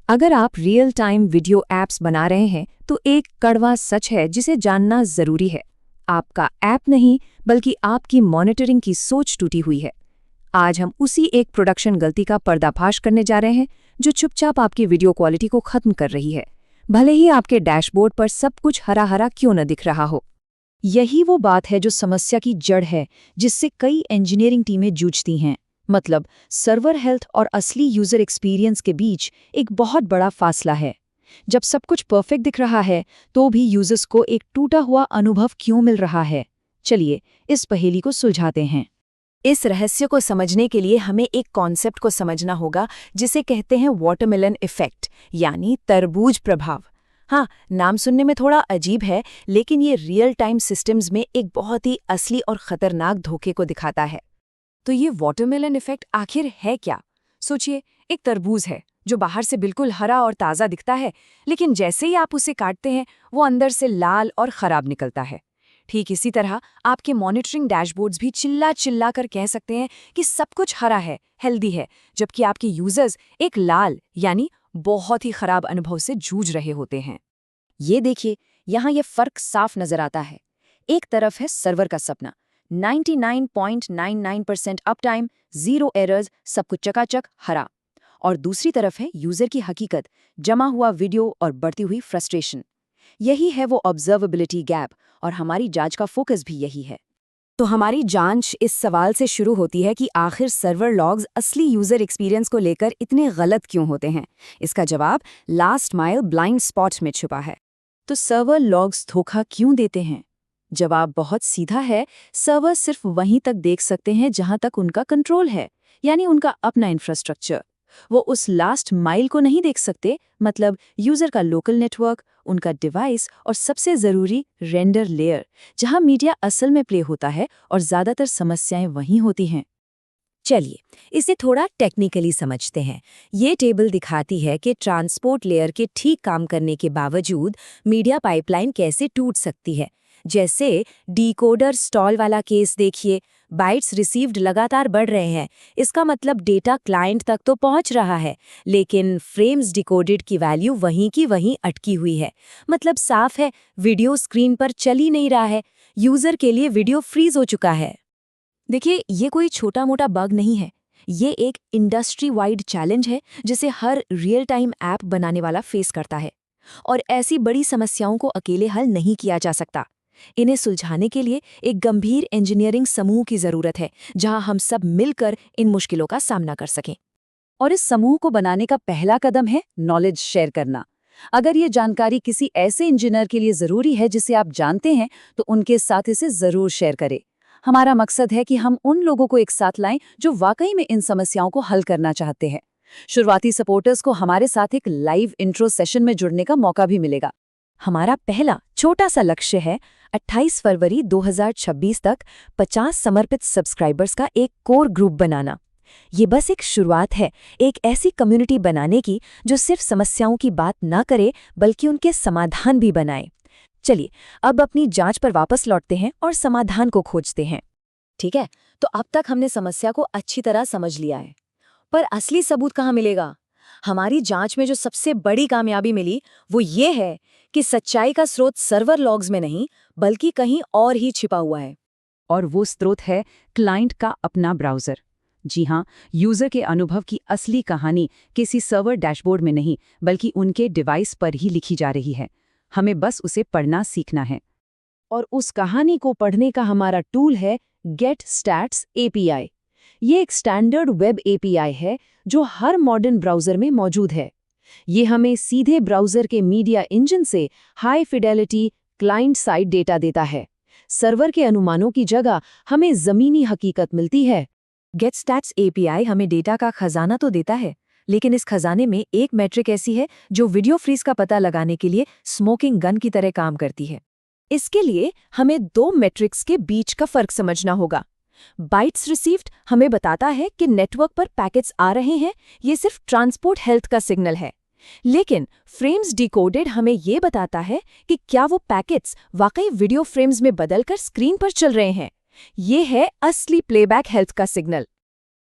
अगर आप real time video apps बना रहे हैं तो एक कड़वा सच है जिसे जानना जरूरी है। आपका ऐप नहीं बल्कि आपकी मॉनिटरिंग की सोच टूटी हुई है। आज हम उसी एक प्रोडक्शन गलती का पर्दाफाश करने जा रहे हैं जो चुपचाप आपकी वीडियो क्वालिटी को खत्म कर रही है, भले ही आपके डैशबोर्ड पर सब कुछ हरा हरा क्यों न दिख रहा हो। यही वो बात है जो समस्या की जड़ है, जिससे कई इंजीनियरिंग टीमें जूझती हैं। मतलब सर्वर हेल्थ और असली यूजर एक्सपीरियंस के बीच एक बहुत बड़ा फासला है। जब सब कुछ परफेक्ट दिख रहा है तो भी यूजर्स को एक टूटा हुआ अनुभव क्यों मिल रहा है? चलिए इस पहेली को सुलझाते हैं। इस रहस्य को समझने के लिए हमें एक कॉन्सेप्ट को समझना होगा जिसे कहते हैं वाटरमेलन इफेक्ट, यानी तरबूज प्रभाव। हाँ, नाम सुनने में थोड़ा अजीब है, लेकिन ये रियल टाइम सिस्टम्स में एक बहुत ही असली और खतरनाक धोखे को दिखाता है। तो ये वाटरमेलन इफेक्ट आखिर है क्या? सोचिए, एक तरबूज है जो बाहर से बिल्कुल हरा और ताज़ा दिखता है, लेकिन जैसे ही आप उसे काटते हैं वो अंदर से लाल और खराब निकलता है। ठीक इसी तरह आपके मॉनिटरिंग डैशबोर्ड्स भी चिल्ला चिल्ला कर कह सकते हैं कि सब कुछ हरा है, हेल्दी है, जबकि आपके यूजर्स एक लाल यानी बहुत ही खराब अनुभव से जूझ रहे होते हैं। ये देखिए, यहाँ ये फर्क साफ नजर आता है। एक तरफ है सर्वर का सपना, 99.99% अपटाइम, जीरो एरर्स, सब कुछ चकाचक हरा। और दूसरी तरफ है यूजर की हकीकत, जमा हुआ वीडियो और बढ़ती हुई फ्रस्ट्रेशन। यही है वो ऑब्जर्वेबिलिटी गैप, और हमारी जांच का फोकस भी यही है। तो हमारी जांच इस सवाल से शुरू होती है कि आखिर सर्वर लॉग्स असली यूजर एक्सपीरियंस को लेकर इतने गलत क्यों होते हैं। इसका जवाब लास्ट माइल ब्लाइंड स्पॉट में छुपा है। तो सर्वर लॉग्स धोखा क्यों देते हैं? जवाब बहुत सीधा है। सर्वर सिर्फ वहीं तक देख सकते हैं जहां तक उनका कंट्रोल है, यानी उनका अपना इंफ्रास्ट्रक्चर। वो उस लास्ट माइल को नहीं देख सकते, मतलब यूजर का लोकल नेटवर्क, उनका डिवाइस और सबसे जरूरी रेंडर लेयर, जहां मीडिया असल में प्ले होता है और ज्यादातर समस्याएं वहीं होती हैं। चलिए इसे थोड़ा टेक्निकली समझते हैं। ये टेबल दिखाती है कि ट्रांसपोर्ट लेयर के ठीक काम करने के बावजूद मीडिया पाइपलाइन कैसे टूट सकती है। जैसे डिकोडर स्टॉल वाला केस देखिए, बाइट्स रिसीव्ड लगातार बढ़ रहे हैं। इसका मतलब डेटा क्लाइंट तक तो पहुंच रहा है, लेकिन फ्रेम्स डिकोडेड की वैल्यू वहीं की वहीं अटकी हुई है। मतलब साफ है, वीडियो स्क्रीन पर चल ही नहीं रहा है। यूजर के लिए वीडियो फ्रीज हो चुका है। देखिए, ये कोई छोटा मोटा बग नहीं है। ये एक इंडस्ट्री वाइड चैलेंज है जिसे हर रियल टाइम ऐप बनाने वाला फेस करता है। और ऐसी बड़ी समस्याओं को अकेले हल नहीं किया जा सकता। इन्हें सुलझाने के लिए एक गंभीर इंजीनियरिंग समूह की जरूरत है, जहां हम सब मिलकर इन मुश्किलों का सामना कर सकें। और इस समूह को बनाने का पहला कदम है नॉलेज शेयर करना। अगर ये जानकारी किसी ऐसे इंजीनियर के लिए जरूरी है जिसे आप जानते हैं, तो उनके साथ इसे जरूर शेयर करें। हमारा मकसद है कि हम उन लोगों को एक साथ लाएं जो वाकई में इन समस्याओं को हल करना चाहते हैं। शुरुआती सपोर्टर्स को हमारे साथ एक लाइव इंट्रो सेशन में जुड़ने का मौका भी मिलेगा। हमारा पहला छोटा सा लक्ष्य है 28 फरवरी 2026 तक 50 समर्पित सब्सक्राइबर्स का एक कोर ग्रुप बनाना। ये बस एक शुरुआत है, एक ऐसी कम्युनिटी बनाने की जो सिर्फ समस्याओं की बात ना करे बल्कि उनके समाधान भी बनाए। चलिए अब अपनी जांच पर वापस लौटते हैं और समाधान को खोजते हैं। ठीक है, तो अब तक हमने समस्या को अच्छी तरह समझ लिया है, पर असली सबूत कहाँ मिलेगा? हमारी जांच में जो सबसे बड़ी कामयाबी मिली वो ये है कि सच्चाई का स्रोत सर्वर लॉग्स में नहीं बल्कि कहीं और ही छिपा हुआ है। और वो स्रोत है क्लाइंट का अपना ब्राउज़र। जी हाँ, यूज़र के अनुभव की असली कहानी किसी सर्वर डैशबोर्ड में नहीं बल्कि उनके डिवाइस पर ही लिखी जा रही है। हमें बस उसे पढ़ना सीखना है। और उस कहानी को पढ़ने का हमारा टूल है गेटस्टैट्स एपीआई। ये एक स्टैंडर्ड वेब एपीआई है जो हर मॉडर्न ब्राउज़र में मौजूद है। ये हमें सीधे ब्राउज़र के मीडिया इंजन से high Fidelity client side data देता है। सर्वर के अनुमानों की जगह हमें ज़मीनी हकीकत मिलती है। गेटस्टैट्स एपीआई हमें डेटा का खजाना तो देता है, लेकिन इस खजाने में एक मैट्रिक ऐसी है जो वीडियो फ्रीज का पता लगाने के लिए स्मोकिंग गन की तरह काम करती है। इसके लिए हमें दो मैट्रिक्स के बीच का फर्क समझना होगा। बाइट्स रिसीव्ड हमें बताता है कि नेटवर्क पर पैकेट्स आ रहे हैं, ये सिर्फ ट्रांसपोर्ट हेल्थ का सिग्नल है। लेकिन फ्रेम्स डिकोडेड हमें ये बताता है कि क्या वो पैकेट्स वाकई वीडियो फ्रेम्स में बदलकर स्क्रीन पर चल रहे हैं। ये है असली प्लेबैक हेल्थ का सिग्नल।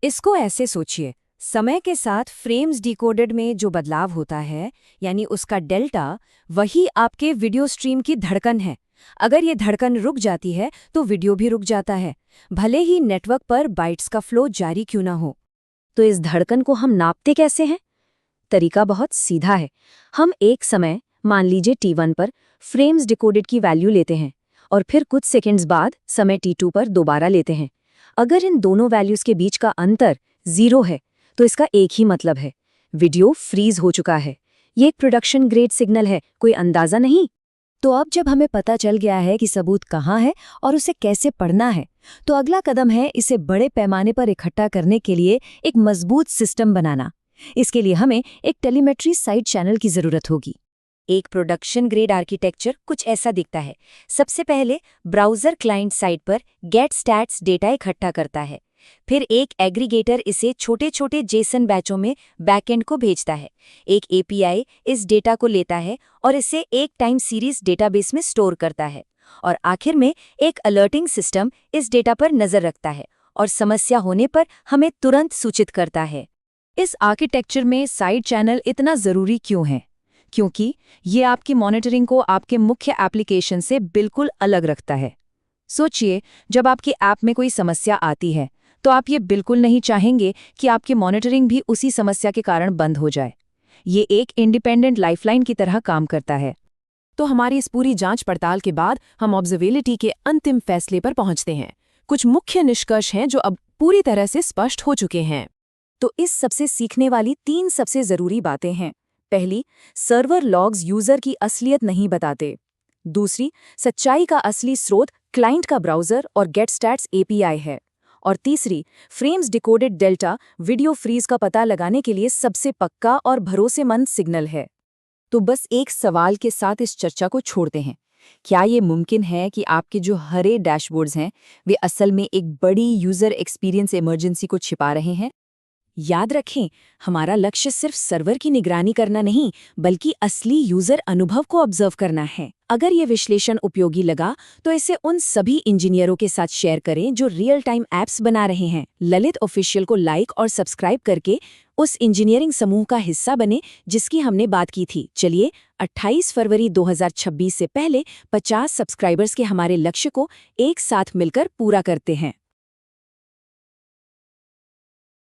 इसको ऐसे सोचिए, समय के साथ फ्रेम्स डिकोडेड में जो बदलाव होता है, यानी उसका डेल्टा, वही आपके वीडियो स्ट्रीम की धड़कन है। अगर ये धड़कन रुक जाती है तो वीडियो भी रुक जाता है, भले ही नेटवर्क पर बाइट्स का फ्लो जारी क्यों ना हो। तो इस धड़कन को हम नापते कैसे हैं? तरीका बहुत सीधा है। हम एक समय, मान लीजिए T1 पर फ्रेम्स डिकोडेड की वैल्यू लेते हैं और फिर कुछ सेकंड्स बाद समय T2 पर दोबारा लेते हैं। अगर इन दोनों वैल्यूज के बीच का अंतर 0 है तो इसका एक ही मतलब है, वीडियो फ्रीज हो चुका है। ये एक प्रोडक्शन ग्रेड सिग्नल है, कोई अंदाजा नहीं। तो अब जब हमें पता चल गया है कि सबूत कहाँ है और उसे कैसे पढ़ना है, तो अगला कदम है इसे बड़े पैमाने पर इकट्ठा करने के लिए एक मजबूत सिस्टम बनाना। इसके लिए हमें एक टेलीमेट्री साइड चैनल की जरूरत होगी। एक प्रोडक्शन ग्रेड आर्किटेक्चर कुछ ऐसा दिखता है। सबसे पहले ब्राउज़र क्लाइंट साइड पर गेट स्टैट्स डेटा इकट्ठा करता है। फिर एक एग्रीगेटर इसे छोटे छोटे जेसन बैचों में बैकएंड को भेजता है। एक एपीआई इस डेटा को लेता है और इसे एक टाइम सीरीज डेटाबेस में स्टोर करता है। और आखिर में एक अलर्टिंग सिस्टम इस डेटा पर नज़र रखता है और समस्या होने पर हमें तुरंत सूचित करता है। इस आर्किटेक्चर में साइड चैनल इतना ज़रूरी क्यों है? क्योंकि ये आपकी मॉनिटरिंग को आपके मुख्य एप्लीकेशन से बिल्कुल अलग रखता है। सोचिए, जब आपकी ऐप में कोई समस्या आती है तो आप ये बिल्कुल नहीं चाहेंगे कि आपकी मॉनिटरिंग भी उसी समस्या के कारण बंद हो जाए। ये एक इंडिपेंडेंट लाइफलाइन की तरह काम करता है। तो हमारी इस पूरी जांच पड़ताल के बाद हम ऑब्जर्वेबिलिटी के अंतिम फैसले पर पहुंचते हैं। कुछ मुख्य निष्कर्ष हैं जो अब पूरी तरह से स्पष्ट हो चुके हैं। तो इस सबसे सीखने वाली 3 सबसे ज़रूरी बातें हैं। पहली, सर्वर लॉग्स यूज़र की असलियत नहीं बताते। दूसरी, सच्चाई का असली स्रोत क्लाइंट का ब्राउज़र और गेटस्टैट्स एपीआई है। और तीसरी, frames decoded delta video freeze का पता लगाने के लिए सबसे पक्का और भरोसेमंद सिग्नल है। तो बस एक सवाल के साथ इस चर्चा को छोड़ते हैं। क्या ये मुमकिन है कि आपके जो हरे डैशबोर्ड्स हैं वे असल में एक बड़ी यूज़र एक्सपीरियंस इमरजेंसी को छिपा रहे हैं? याद रखें, हमारा लक्ष्य सिर्फ सर्वर की निगरानी करना नहीं, बल्कि असली यूजर अनुभव को ऑब्जर्व करना है। अगर ये विश्लेषण उपयोगी लगा तो इसे उन सभी इंजीनियरों के साथ शेयर करें जो रियल टाइम ऐप्स बना रहे हैं। ललित ऑफिशियल को लाइक और सब्सक्राइब करके उस इंजीनियरिंग समूह का हिस्सा बने जिसकी हमने बात की थी। चलिए 28 फरवरी 2026 से पहले 50 सब्सक्राइबर्स के हमारे लक्ष्य को एक साथ मिलकर पूरा करते हैं।